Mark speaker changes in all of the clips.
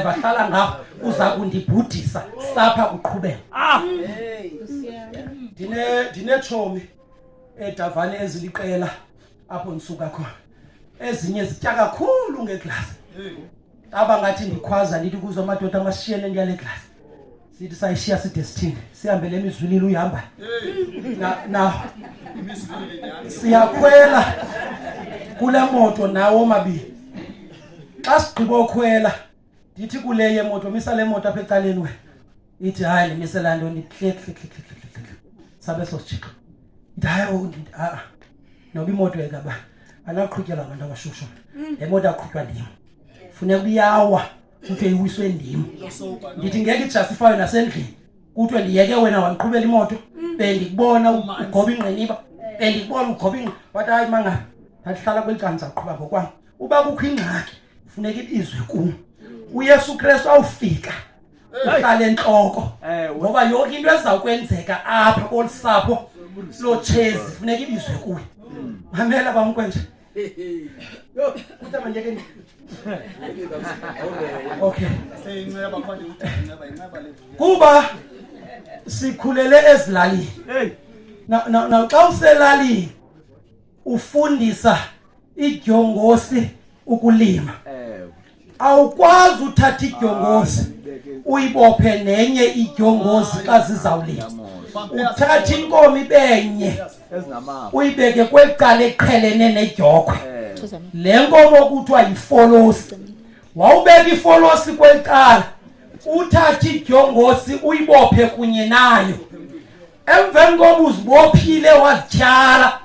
Speaker 1: bahlala ngapha uza kundibhudisa sapha uqhubeka. Dine chomi edavane eziliqela apho nisuka khona. Ezinye zitya kakhulu ngeglasi. Abangathi ndikhwaza ndithi kuzo amadoda amasishiyene ngiyale glasi. Sithi sayishiya sidestiny. Sihambe lemizwilili uyihamba. Na siyakhwela kule moto nawo mabili. Xa sigqiba ukhwela ndithi kule yemoto misa le moto apha ecaleni wena. Ithi hayi misela ntoni click sabe sosijika. Ithi hayi noba imoto ekaba anaqhutyelwa abantu abashushu. Le moto aqhutywa ndim. Funeka uyawa uthi uyiwiswe ndim. Ndithi ngeke ijustify nasendlini. Kuthiwe ndiyeke wena waniqhubela imoto bendikubona ugoba ingqiniba bendikubona ugoba ingqiniba wathi hayi manga ndahlala kwelicanza aqhuba ngokwami. Uba kukho ingxaki funeka ibizwe kum. uYesu Kristu awufika uhlala enhloko ngoba yonke into ezawukwenzeka apha kolisapho lo chase funeka ibizwe kuwe. Mamela bamkwenje yo kutama ngeke okay seyinqeba manje uthingaba inqeba le kuba sikhulele ezilalini na xa uselalini ufundisa idyongosi ukulima. Awukwazi uthatha idyongosi uyibophe nenye idyongosi xa zizawulima. Uthatha inkomo ibenye uyibeke kwecala eqhelene nedyokwe. Le nkomo kuthiwa yifolosi. Wawubeka ifolosi kwecala uthatha idyongosi uyibophe kunye nayo. Emveni koba uzibophile wazityala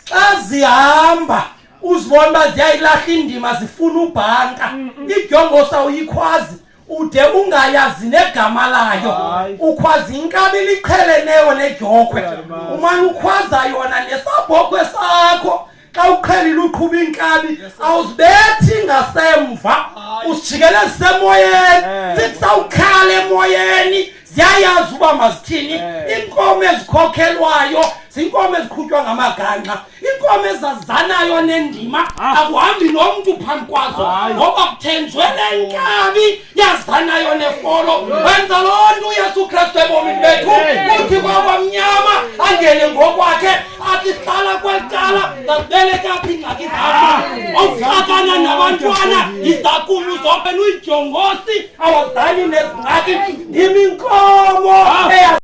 Speaker 1: xa zihamba uzibona uba ziyayilahla indima zifuna ubhanka. Idyongosi awuyikhwazi ude ungayazi negama layo. Ukhwazi inkabi liqheleneyo nedyokwe. Umane ukhwaza yona nesabhokhwe sakho. Xa uqhelile uqhuba inkabi awuzibethi ngasemva usijikeleze emoyeni. Sithi sawukhala emoyeni ziyayazi uba mazithini. Inkomo ezikhokhelwayo zinkomo eziqhutywa ngamagangxa. Inkomo ezazanayo nendima akuhambi nomuntu phambi kwazo ngoba kuthenjwe lenkabi yazanayo nefolo. Wenza loo nto uYesu Kristu ebomini bethu uthi kwabamnyama angene ngokwakhe athi hlala kwecala zasibeleka apha ingxaki zakho. Awufakana nabantwana izakulu zophe uyidyongosi awazani nezingxaki ndim inkomo